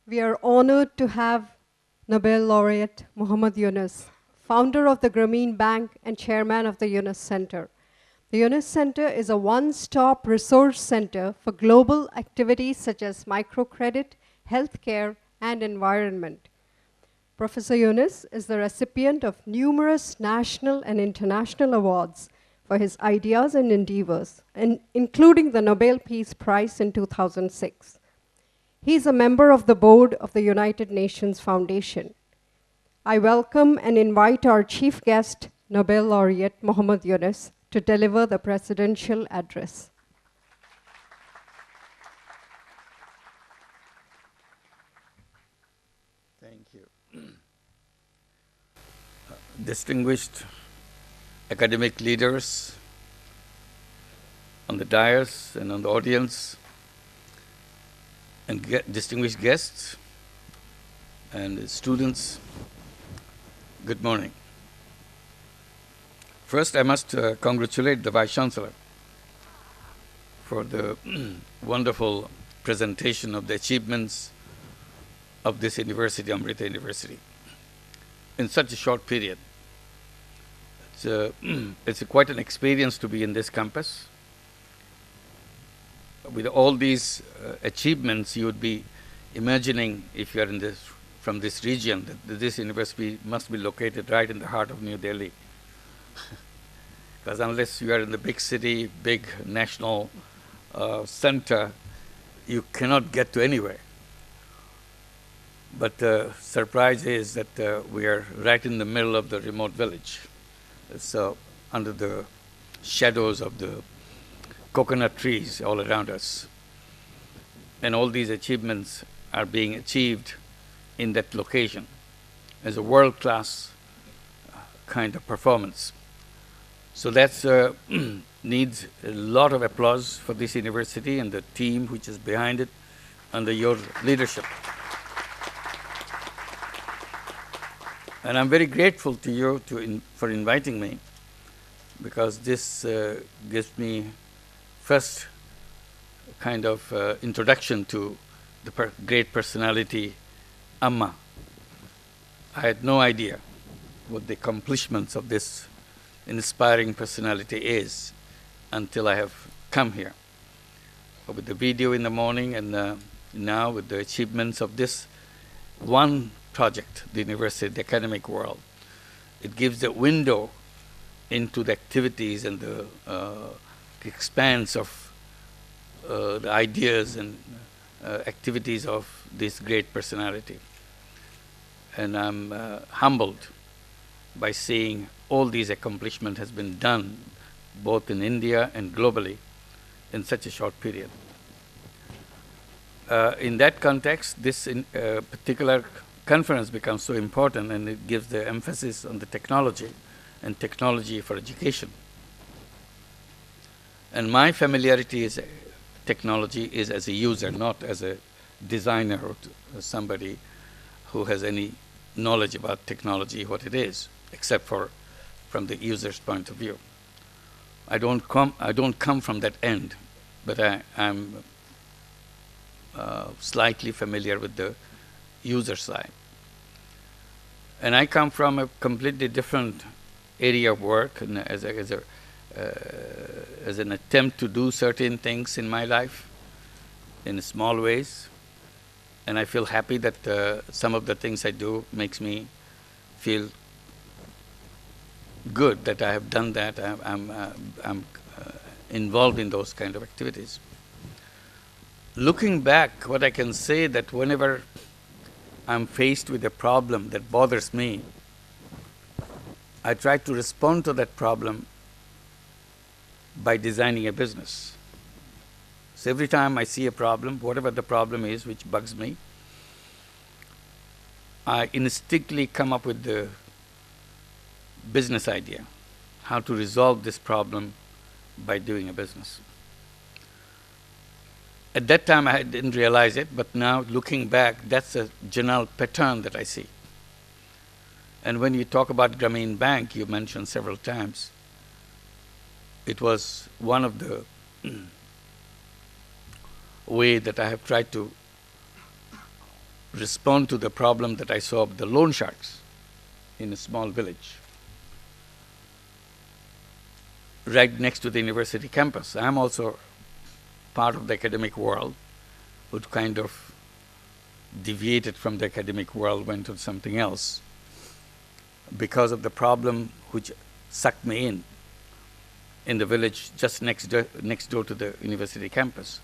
We are honored to have Nobel laureate Muhammed Yunus, founder of the Grameen Bank and chairman of the Yunus Center. The Yunus Center is a one-stop resource center for global activities such as microcredit, healthcare, and environment. Professor Yunus is the recipient of numerous national and international awards for his ideas and endeavors, including the Nobel Peace Prize in 2006. He is a member of the board of the United Nations Foundation. I welcome and invite our chief guest, Nobel laureate Muhammed Yunus, to deliver the presidential address. Thank you. Distinguished academic leaders on the dais and on the audience, and distinguished guests and students, good morning. First, I must congratulate the Vice Chancellor for the wonderful presentation of the achievements of this university, Amrita University, in such a short period. It's quite an experience to be in this campus. With all these achievements, you would be imagining, if you are from this region, that this university must be located right in the heart of New Delhi. Because unless you are in the big city, big national center, you cannot get to anywhere. But the surprise is that we are right in the middle of the remote village. It's under the shadows of the coconut trees all around us. And all these achievements are being achieved in that location as a world-class kind of performance. So that needs a lot of applause for this university and the team which is behind it under your leadership. And I'm very grateful to you for inviting me, because this gives me first kind of introduction to the great personality, Amma. I had no idea what the accomplishments of this inspiring personality is until I have come here. But with the video in the morning and now with the achievements of this one project, the university, the academic world, it gives a window into the activities and the expanse of the ideas and activities of this great personality. And I'm humbled by seeing all these accomplishments has been done both in India and globally in such a short period. In that context, this particular conference becomes so important, and it gives the emphasis on the technology and technology for education. And my familiarity is technology is as a user, not as a designer or somebody who has any knowledge about technology, what it is, except for from the user's point of view. I don't come from that end, but I'm slightly familiar with the user side. And I come from a completely different area of work, and as an attempt to do certain things in my life in small ways. And I feel happy that some of the things I do makes me feel good that I have done that. I'm involved in those kind of activities. Looking back, what I can say that whenever I'm faced with a problem that bothers me, I try to respond to that problem by designing a business. So every time I see a problem, whatever the problem is which bugs me, I instinctively come up with the business idea, how to resolve this problem by doing a business. At that time, I didn't realize it, but now looking back, that's a general pattern that I see. And when you talk about Grameen Bank, you mentioned several times, it was one of the way that I have tried to respond to the problem that I saw of the loan sharks in a small village right next to the university campus. I'm also part of the academic world, who kind of deviated from the academic world, went to something else because of the problem which sucked me in the village just next door to the university campus.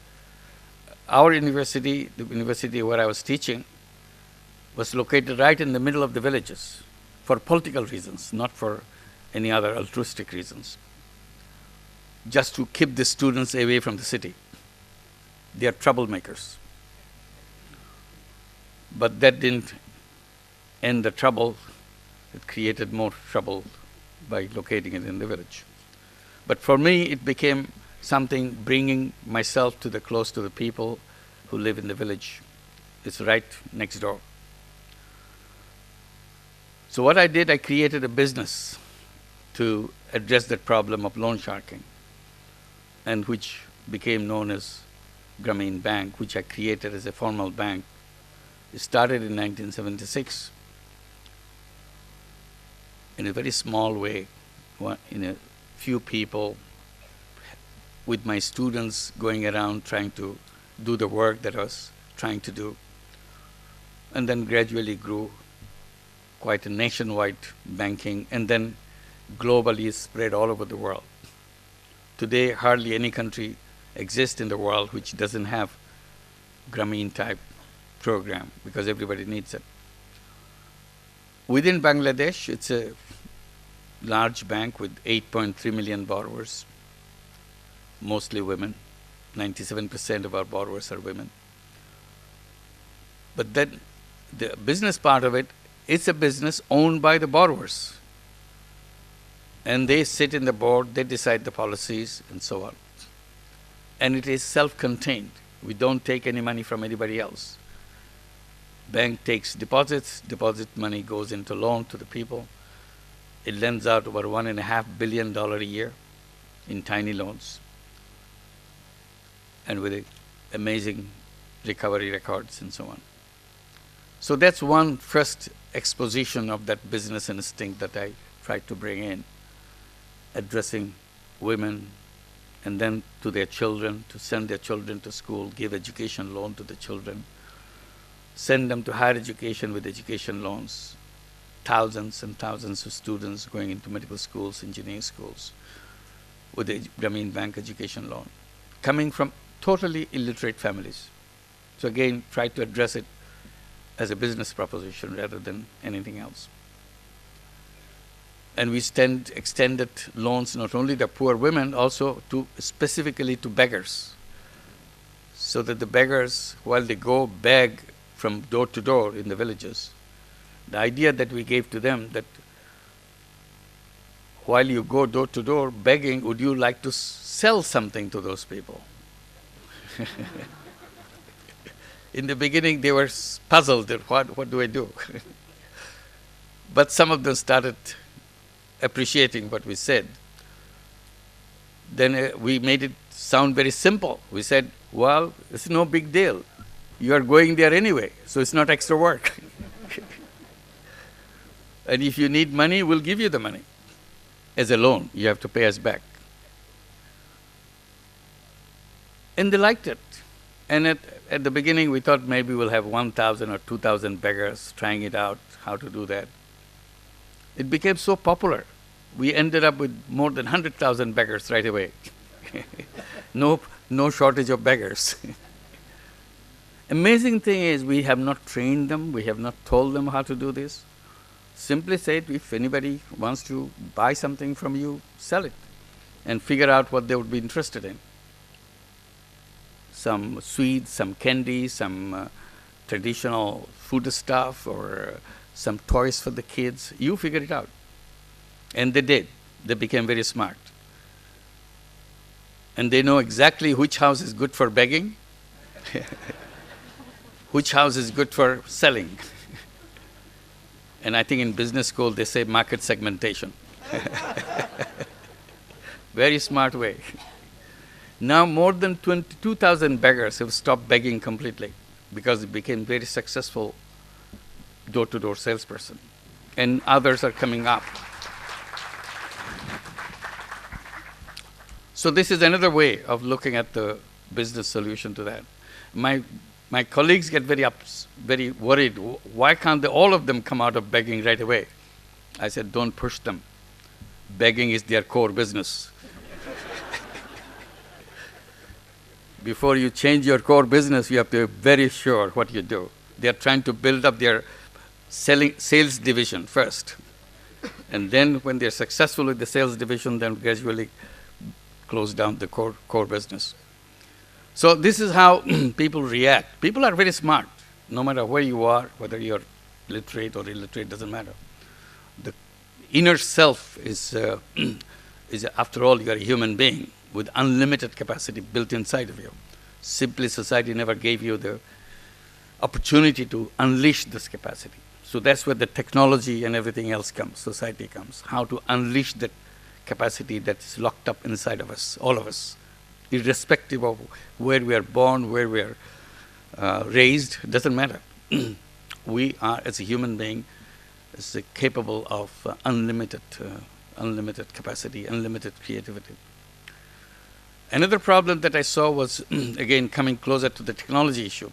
Our university, the university where I was teaching, was located right in the middle of the villages for political reasons, not for any other altruistic reasons, just to keep the students away from the city. They are troublemakers. But that didn't end the trouble. It created more trouble by locating it in the village. But for me, it became something bringing myself to the close to the people who live in the village. It's right next door. So what I did, I created a business to address that problem of loan sharking, and which became known as Grameen Bank, which I created as a formal bank. It started in 1976 in a very small way, in a few people, with my students going around trying to do the work that I was trying to do, and then gradually grew quite a nationwide banking, and then globally spread all over the world. Today, hardly any country exists in the world which doesn't have Grameen type program, because everybody needs it. Within Bangladesh, it's a large bank with 8.3 million borrowers, mostly women. 97% of our borrowers are women. But then the business part of it, it's a business owned by the borrowers. And they sit in the board, they decide the policies, and so on. And it is self-contained. We don't take any money from anybody else. Bank takes deposits, deposit money goes into loan to the people. It lends out over $1.5 billion a year in tiny loans, and with amazing recovery records and so on. So that's one first exposition of that business instinct that I tried to bring in, addressing women, and then to their children, to send their children to school, give education loan to the children, send them to higher education with education loans, thousands and thousands of students going into medical schools, engineering schools, with the Grameen Bank education loan, coming from totally illiterate families. So again, try to address it as a business proposition rather than anything else. And we extended loans not only to poor women, also specifically to beggars, so that the beggars, while they go beg from door to door in the villages, the idea that we gave to them that while you go door to door begging, would you like to sell something to those people? In the beginning, they were puzzled that what do I do? But some of them started appreciating what we said. Then we made it sound very simple. We said, well, it's no big deal. You are going there anyway, so it's not extra work. And if you need money, we'll give you the money. As a loan, you have to pay us back. And they liked it. And at the beginning, we thought maybe we'll have 1,000 or 2,000 beggars trying it out, how to do that. It became so popular. We ended up with more than 100,000 beggars right away. No shortage of beggars. Amazing thing is, we have not trained them, we have not told them how to do this. Simply said, if anybody wants to buy something from you, sell it, and figure out what they would be interested in. Some sweets, some candy, some traditional food stuff, or some toys for the kids. You figure it out. And they did. They became very smart. And they know exactly which house is good for begging, which house is good for selling. And I think in business school they say market segmentation. Very smart way. Now more than 22,000 beggars have stopped begging completely. because he became very successful door-to-door salesperson. And others are coming up. So this is another way of looking at the business solution to that. My colleagues get very worried. Why can't all of them come out of begging right away? I said, don't push them. Begging is their core business. Before you change your core business, you have to be very sure what you do. They are trying to build up their sales division first. And then when they're successful with the sales division, then gradually close down the core business. So this is how people react. People are very smart, no matter where you are, whether you're literate or illiterate, doesn't matter. The inner self is after all, you're a human being with unlimited capacity built inside of you. Simply, society never gave you the opportunity to unleash this capacity. So that's where the technology and everything else comes, society comes, how to unleash that capacity that's locked up inside of us, all of us, irrespective of where we are born, where we are raised, doesn't matter. We are, as a human being, is capable of unlimited capacity, unlimited creativity. Another problem that I saw was, again, coming closer to the technology issue.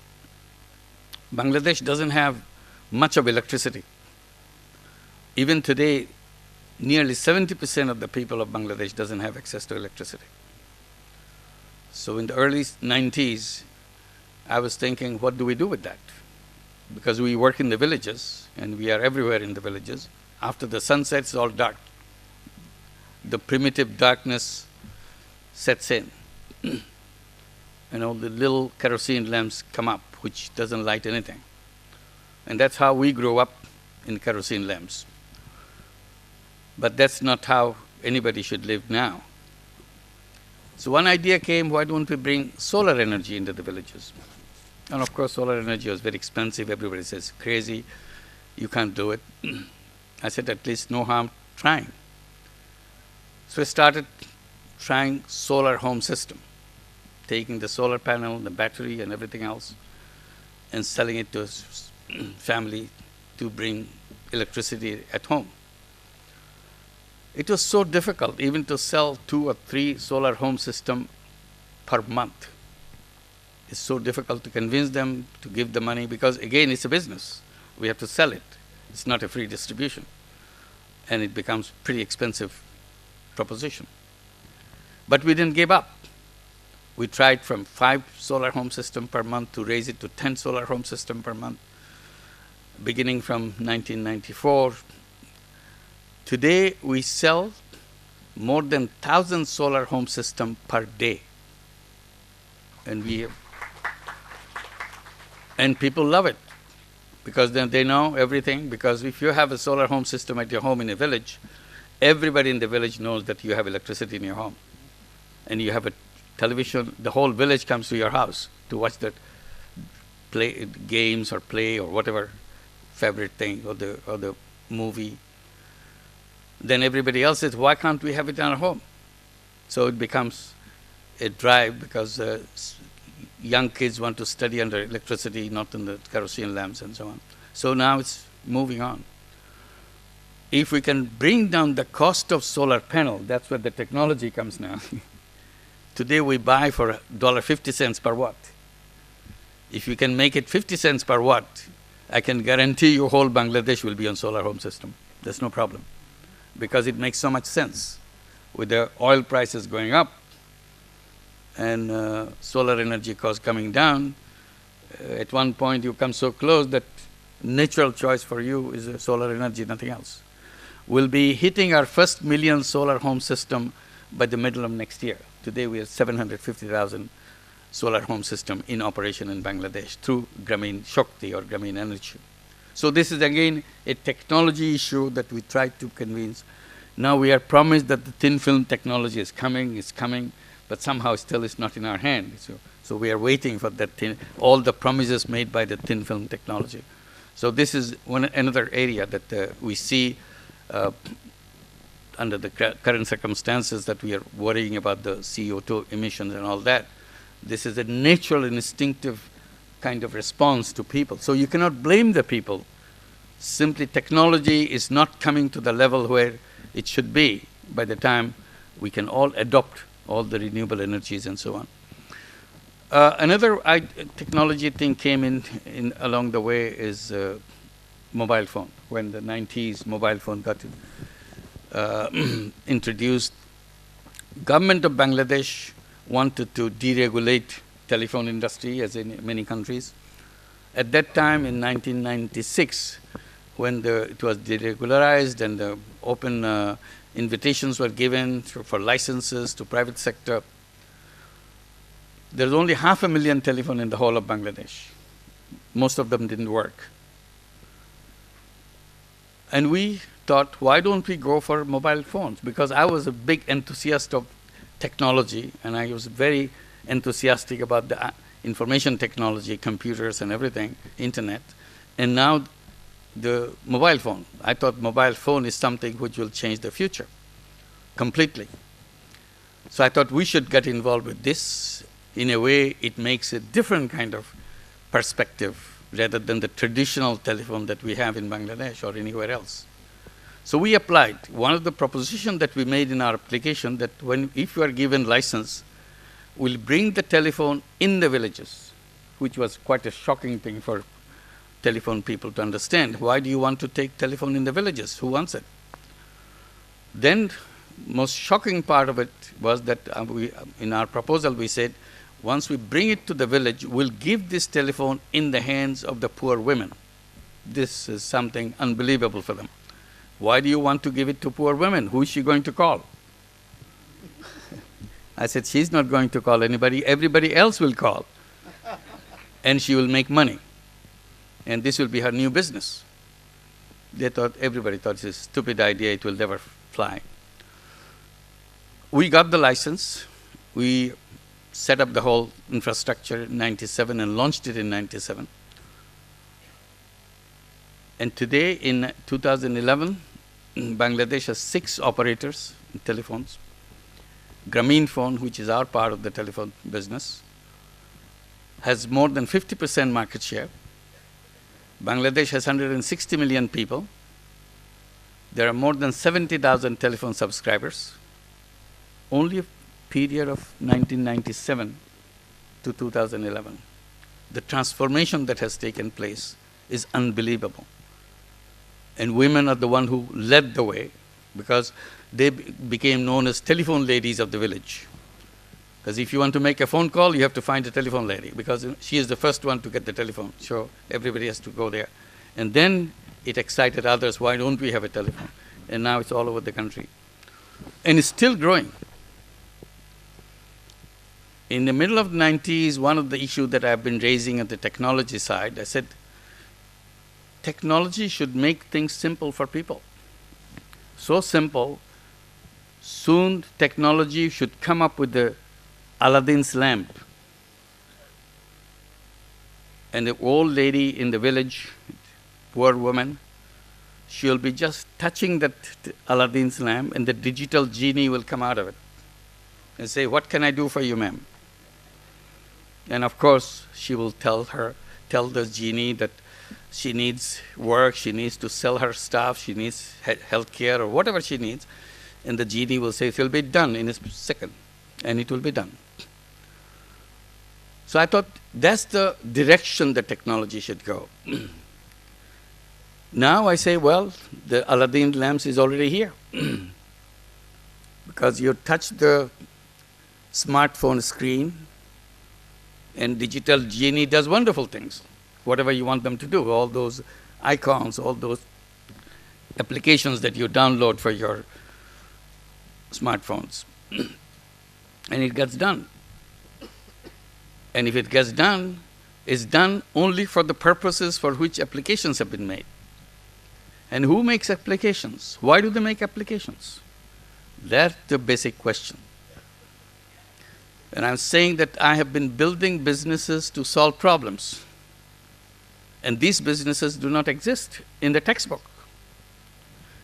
Bangladesh doesn't have much of electricity. Even today, nearly 70% of the people of Bangladesh doesn't have access to electricity. So in the early 90s, I was thinking, what do we do with that? Because we work in the villages, and we are everywhere in the villages. After the sun sets, it's all dark. The primitive darkness sets in. And all the little kerosene lamps come up, which doesn't light anything. And that's how we grew up, in kerosene lamps. But that's not how anybody should live now. So one idea came, why don't we bring solar energy into the villages? And of course, solar energy was very expensive. Everybody says, crazy, you can't do it. I said, at least no harm trying. So I started trying solar home system, taking the solar panel, the battery, and everything else, and selling it to a family to bring electricity at home. It was so difficult even to sell 2 or 3 solar home systems per month. It's so difficult to convince them to give the money because, again, it's a business. We have to sell it. It's not a free distribution. And it becomes pretty expensive proposition. But we didn't give up. We tried from 5 solar home systems per month to raise it to 10 solar home systems per month, beginning from 1994. Today, we sell more than 1,000 solar home systems per day. And people love it because then they know everything. Because if you have a solar home system at your home in a village, everybody in the village knows that you have electricity in your home. And you have a television, the whole village comes to your house to watch that games or play or whatever favorite thing or the movie. Then everybody else says, why can't we have it in our home? So it becomes a drive because young kids want to study under electricity, not in the kerosene lamps and so on. So now it's moving on. If we can bring down the cost of solar panel, that's where the technology comes now. Today we buy for $1.50 per watt. If you can make it 50 cents per watt, I can guarantee you whole Bangladesh will be on solar home system. There's no problem. Because it makes so much sense. With the oil prices going up and solar energy costs coming down, at one point you come so close that natural choice for you is solar energy, nothing else. We'll be hitting our first million solar home system by the middle of next year. Today we have 750,000 solar home system in operation in Bangladesh through Grameen Shakti or Grameen Energy. So this is again a technology issue that we try to convince. Now we are promised that the thin film technology is coming, but somehow still it's not in our hand. So we are waiting for that all the promises made by the thin film technology. So this is another area that we see under the current circumstances that we are worrying about the CO2 emissions and all that. This is a natural and instinctive kind of response to people. So you cannot blame the people. Simply technology is not coming to the level where it should be by the time we can all adopt all the renewable energies and so on. Another technology thing came in along the way is mobile phone. When the 90s mobile phone got introduced, government of Bangladesh wanted to deregulate telephone industry, as in many countries. At that time, in 1996, when it was deregularized and the open invitations were given for licenses to private sector, there's only 500,000 telephones in the whole of Bangladesh. Most of them didn't work. And we thought, why don't we go for mobile phones? Because I was a big enthusiast of technology, and I was very enthusiastic about the information technology, computers and everything, internet. And now the mobile phone. I thought mobile phone is something which will change the future completely. So I thought we should get involved with this. In a way, it makes a different kind of perspective rather than the traditional telephone that we have in Bangladesh or anywhere else. So we applied. One of the propositions that we made in our application that if you are given license, we'll bring the telephone in the villages, which was quite a shocking thing for telephone people to understand. Why do you want to take telephone in the villages? Who wants it? Then, most shocking part of it was that in our proposal we said, once we bring it to the village, we'll give this telephone in the hands of the poor women. This is something unbelievable for them. Why do you want to give it to poor women? Who is she going to call? I said, she's not going to call anybody. Everybody else will call. And she will make money. And this will be her new business. Everybody thought it's a stupid idea. It will never fly. We got the license. We set up the whole infrastructure in 97 and launched it in 97. And today, in 2011, Bangladesh has 6 operators in telephones. Grameen Phone, which is our part of the telephone business, has more than 50% market share. Bangladesh has 160 million people. There are more than 70,000 telephone subscribers. Only a period of 1997 to 2011. The transformation that has taken place is unbelievable. And women are the one who led the way because they became known as telephone ladies of the village. Because if you want to make a phone call, you have to find a telephone lady because she is the first one to get the telephone. So everybody has to go there. And then it excited others, why don't we have a telephone? And now it's all over the country. And it's still growing. In the middle of the 90s, one of the issues that I've been raising at the technology side, I said, technology should make things simple for people. So simple, soon technology should come up with the Aladdin's lamp. And the old lady in the village, poor woman, she'll be just touching that Aladdin's lamp and the digital genie will come out of it and say, what can I do for you, ma'am? And of course, she will tell the genie that she needs work, she needs to sell her stuff, she needs health care or whatever she needs. And the genie will say, it will be done in a second. And it will be done. So I thought that's the direction the technology should go. Now I say, well, the Aladdin lamps is already here. Because you touch the smartphone screen and digital genie does wonderful things. Whatever you want them to do, all those icons, all those applications that you download for your smartphones. And it gets done. And if it gets done, it's done only for the purposes for which applications have been made. And who makes applications? Why do they make applications? That's the basic question. And I'm saying that I have been building businesses to solve problems. And these businesses do not exist in the textbook.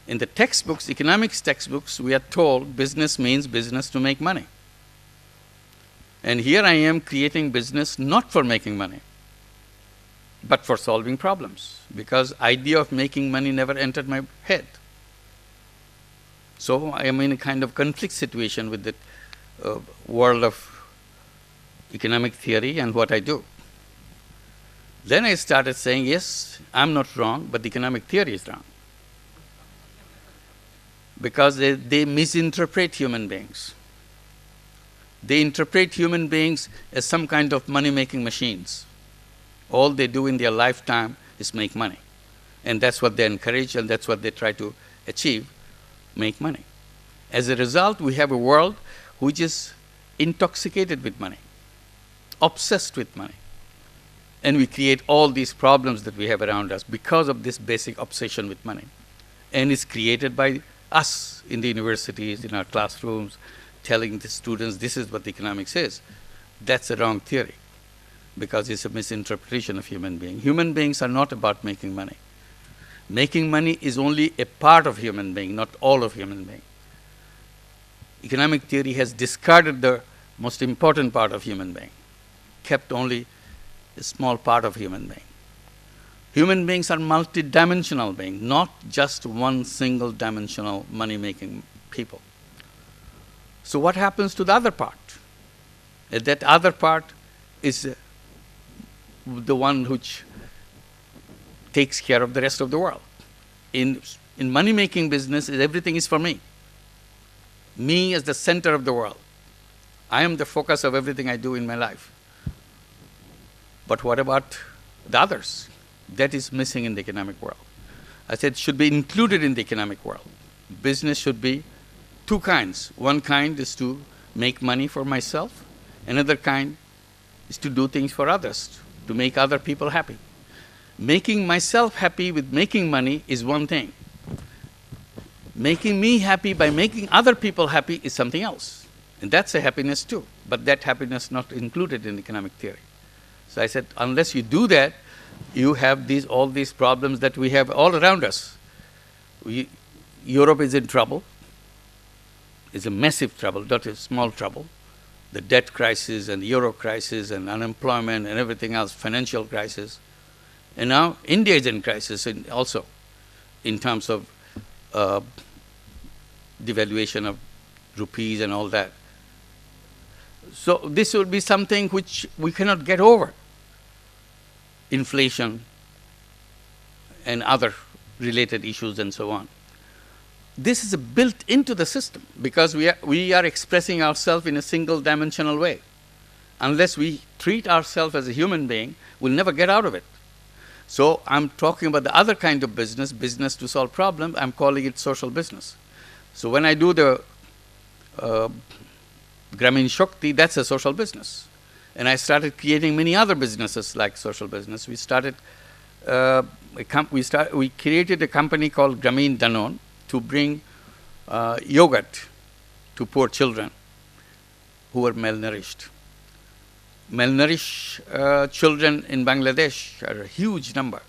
In the textbooks, economics textbooks, we are told business means business to make money. And here I am creating business not for making money. but for solving problems, because idea of making money never entered my head. So I am in a kind of conflict situation with the world of economic theory and what I do. Then I started saying, yes, I'm not wrong, but the economic theory is wrong. Because they misinterpret human beings. They interpret human beings as some kind of money-making machines. All they do in their lifetime is make money. And that's what they encourage, and that's what they try to achieve, make money. As a result, we have a world which is intoxicated with money, obsessed with money. And we create all these problems that we have around us because of this basic obsession with money. And it's created by us in the universities, in our classrooms, telling the students this is what economics is. That's a wrong theory, because it's a misinterpretation of human beings. Human beings are not about making money. Making money is only a part of human being, not all of human being. Economic theory has discarded the most important part of human being, kept only a small part of human being. Human beings are multidimensional beings, not just one single dimensional money-making people. So what happens to the other part? That other part is the one which takes care of the rest of the world. In money-making business, everything is for me. Me as the center of the world. I am the focus of everything I do in my life. But what about the others? That is missing in the economic world. I said it should be included in the economic world. Business should be two kinds. One kind is to make money for myself. Another kind is to do things for others, to make other people happy. Making myself happy with making money is one thing. Making me happy by making other people happy is something else. And that's a happiness too. But that happiness is not included in economic theory. So I said, unless you do that, you have all these problems that we have all around us. Europe is in trouble. It's a massive trouble, not a small trouble. The debt crisis and the euro crisis and unemployment and everything else, financial crisis. And now India is in crisis also in terms of devaluation of rupees and all that. So this will be something which we cannot get over. Inflation and other related issues and so on. This is built into the system because we are expressing ourselves in a single dimensional way. Unless we treat ourselves as a human being, we'll never get out of it. So I'm talking about the other kind of business to solve problems. I'm calling it social business. So when I do the Gramin Shakti, that's a social business. And I started creating many other businesses like social business. We started, we created a company called Gramin Danone to bring yogurt to poor children who were malnourished. Malnourished children in Bangladesh are a huge number.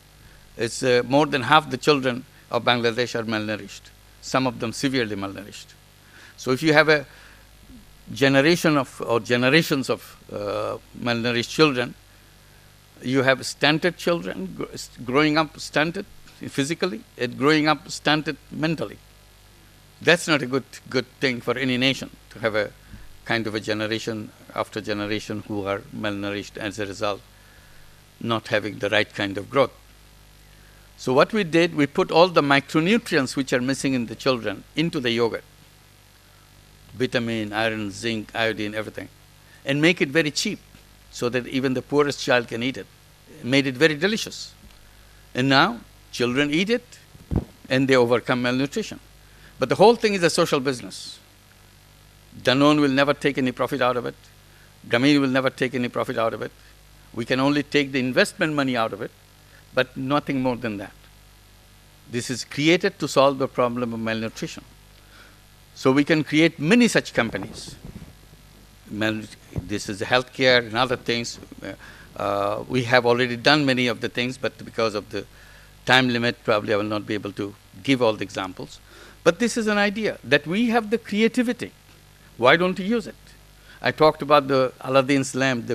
It's more than half the children of Bangladesh are malnourished, some of them severely malnourished. So if you have a generation of or generations of malnourished children, you have stunted children growing up stunted physically and growing up stunted mentally. That's not a good thing for any nation to have a kind of a generation after generation who are malnourished as a result, not having the right kind of growth. So what we did, we put all the micronutrients which are missing in the children into the yogurt. Vitamin, iron, zinc, iodine, everything. And make it very cheap so that even the poorest child can eat it. Made it very delicious. And now children eat it and they overcome malnutrition. But the whole thing is a social business. Danone will never take any profit out of it. Gramin will never take any profit out of it. We can only take the investment money out of it, but nothing more than that. This is created to solve the problem of malnutrition. So we can create many such companies. This is healthcare and other things. We have already done many of the things, but because of the time limit, probably I will not be able to give all the examples. But this is an idea that we have the creativity. Why don't you use it? I talked about the Aladdin's lamp,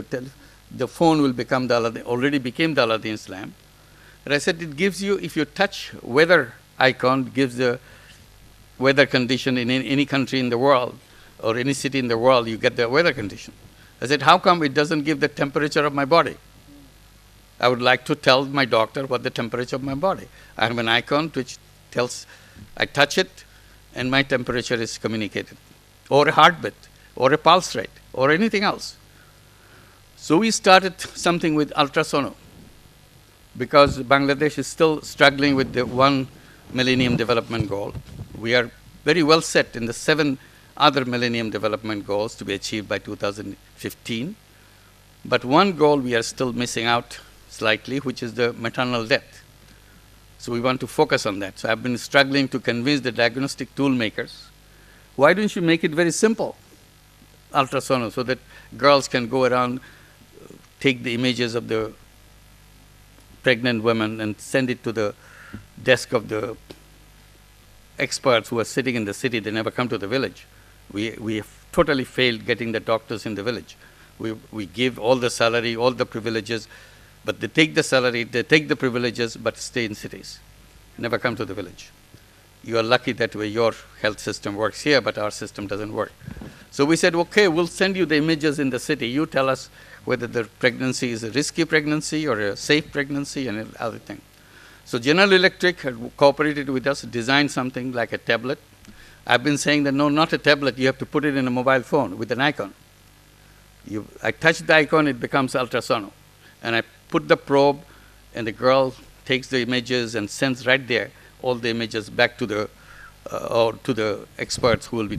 the phone will become the Aladdin, already became the Aladdin's lamp. And I said, it gives you, if you touch weather icon, gives the weather condition in any country in the world or any city in the world, you get the weather condition. I said, how come it doesn't give the temperature of my body? I would like to tell my doctor what the temperature of my body. I have an icon which tells, I touch it and my temperature is communicated, or a heartbeat, or a pulse rate, or anything else. So we started something with ultrasono, because Bangladesh is still struggling with the 1 Millennium Development Goal. We are very well set in the 7 other Millennium Development Goals to be achieved by 2015. But one goal we are still missing out slightly, which is the maternal death. So we want to focus on that. So I've been struggling to convince the diagnostic tool makers, why don't you make it very simple, ultrasound, so that girls can go around, take the images of the pregnant women and send it to the desk of the experts who are sitting in the city. They never come to the village. We have totally failed getting the doctors in the village. We give all the salary, all the privileges, but they take the salary, they take the privileges, but stay in cities, never come to the village. You are lucky that way your health system works here, but our system doesn't work. So we said, okay, we'll send you the images in the city. You tell us whether the pregnancy is a risky pregnancy or a safe pregnancy and other thing. So General Electric had cooperated with us, designed something like a tablet. I've been saying that, no, not a tablet. You have to put it in a mobile phone with an icon. I touch the icon, it becomes ultrasound. And I put the probe, and the girl takes the images and sends right there all the images back to the experts who will be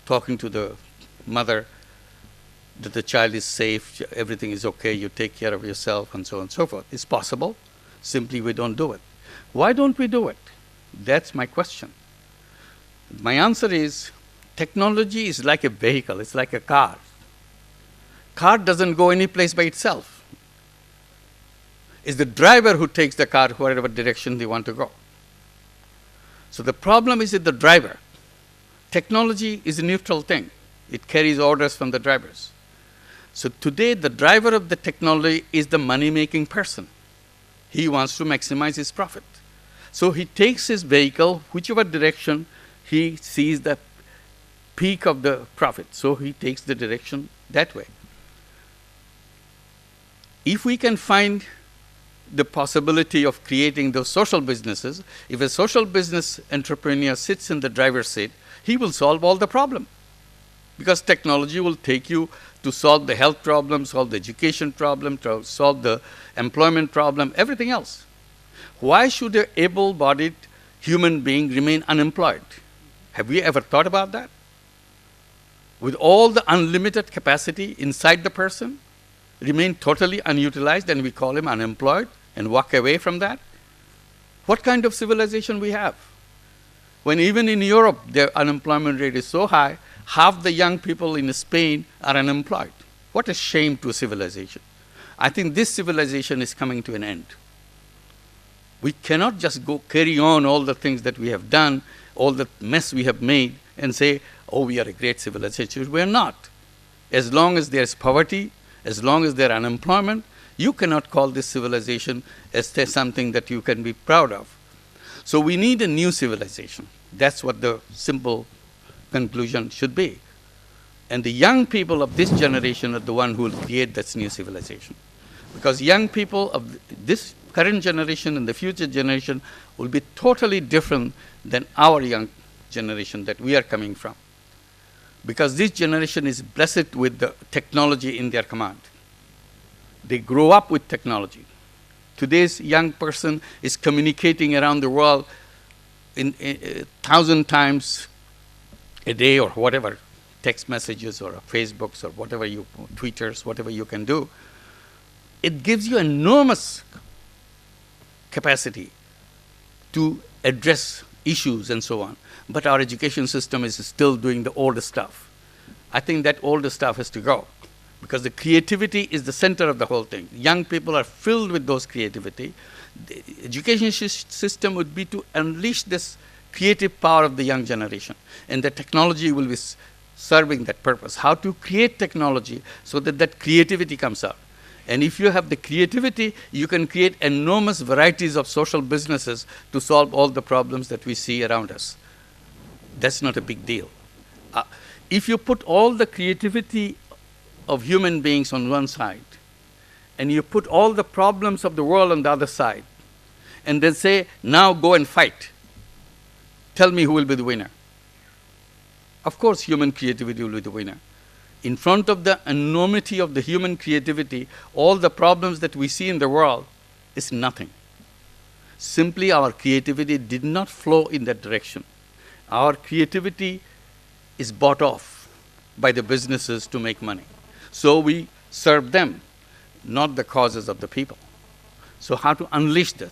talking to the mother that the child is safe, everything is okay, you take care of yourself, and so on and so forth. It's possible. Simply we don't do it. Why don't we do it? That's my question. My answer is, technology is like a vehicle. It's like a car. Car doesn't go any place by itself. It's the driver who takes the car wherever direction they want to go. So the problem is with the driver. Technology is a neutral thing. It carries orders from the drivers. So today, the driver of the technology is the money-making person. He wants to maximize his profit. So he takes his vehicle, whichever direction he sees the peak of the profit. So he takes the direction that way. If we can find the possibility of creating those social businesses, if a social business entrepreneur sits in the driver's seat, he will solve all the problem. Because technology will take you to solve the health problem, solve the education problem, to solve the employment problem, everything else. Why should an able-bodied human being remain unemployed? Have we ever thought about that? With all the unlimited capacity inside the person, remain totally unutilized, and we call him unemployed and walk away from that? What kind of civilization we have? When even in Europe, their unemployment rate is so high, half the young people in Spain are unemployed. What a shame to civilization. I think this civilization is coming to an end. We cannot just go carry on all the things that we have done, all the mess we have made, and say, oh, we are a great civilization. We are not. As long as there is poverty, as long as there is unemployment, you cannot call this civilization as something that you can be proud of. So we need a new civilization. That's what the simple conclusion should be. And the young people of this generation are the one who will create this new civilization. Because young people of this current generation and the future generation will be totally different than our young generation that we are coming from. Because this generation is blessed with the technology in their command. They grow up with technology. Today's young person is communicating around the world in 1,000 times a day or whatever, text messages or Facebooks or whatever you, Twitters, whatever you can do. It gives you enormous capacity to address issues and so on. But our education system is still doing the old stuff. I think that old stuff has to go, because the creativity is the center of the whole thing. Young people are filled with those creativity. The education system would be to unleash this creative power of the young generation. And the technology will be serving that purpose. How to create technology so that that creativity comes out. And if you have the creativity, you can create enormous varieties of social businesses to solve all the problems that we see around us. That's not a big deal. If you put all the creativity of human beings on one side, and you put all the problems of the world on the other side, and then say, now go and fight. Tell me who will be the winner. Of course, human creativity will be the winner. In front of the enormity of the human creativity, all the problems that we see in the world is nothing. Simply our creativity did not flow in that direction. Our creativity is bought off by the businesses to make money. So we serve them, not the causes of the people. So how to unleash that?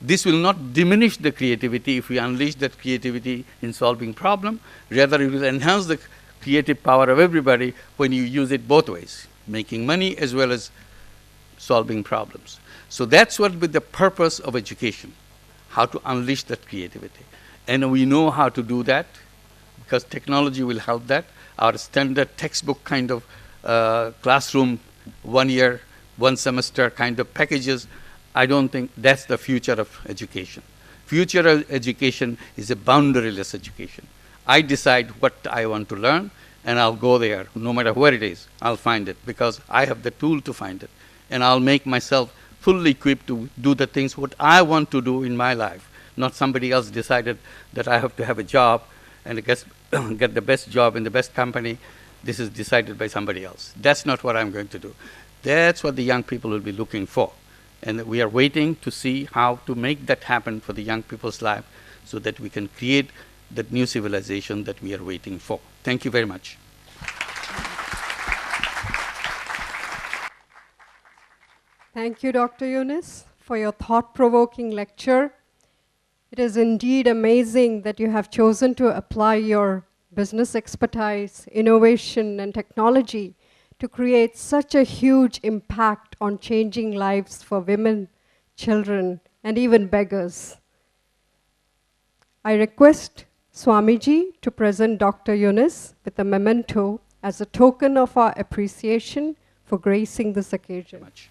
This will not diminish the creativity if we unleash that creativity in solving problem. Rather, it will enhance the creative power of everybody when you use it both ways, making money as well as solving problems. So that's what with the purpose of education, how to unleash that creativity. And we know how to do that because technology will help that. Our standard textbook kind of classroom, 1 year, 1 semester kind of packages, I don't think that's the future of education. Future of education is a boundaryless education. I decide what I want to learn, and I'll go there, no matter where it is. I'll find it, because I have the tool to find it. And I'll make myself fully equipped to do the things what I want to do in my life, not somebody else decided that I have to have a job and get the best job in the best company. This is decided by somebody else. That's not what I'm going to do. That's what the young people will be looking for. And we are waiting to see how to make that happen for the young people's life so that we can create that new civilization that we are waiting for. Thank you very much. Thank you, Dr. Yunus, for your thought-provoking lecture. It is indeed amazing that you have chosen to apply your business expertise, innovation, and technology to create such a huge impact on changing lives for women, children, and even beggars. I request Swamiji to present Dr. Yunus with a memento as a token of our appreciation for gracing this occasion. Much.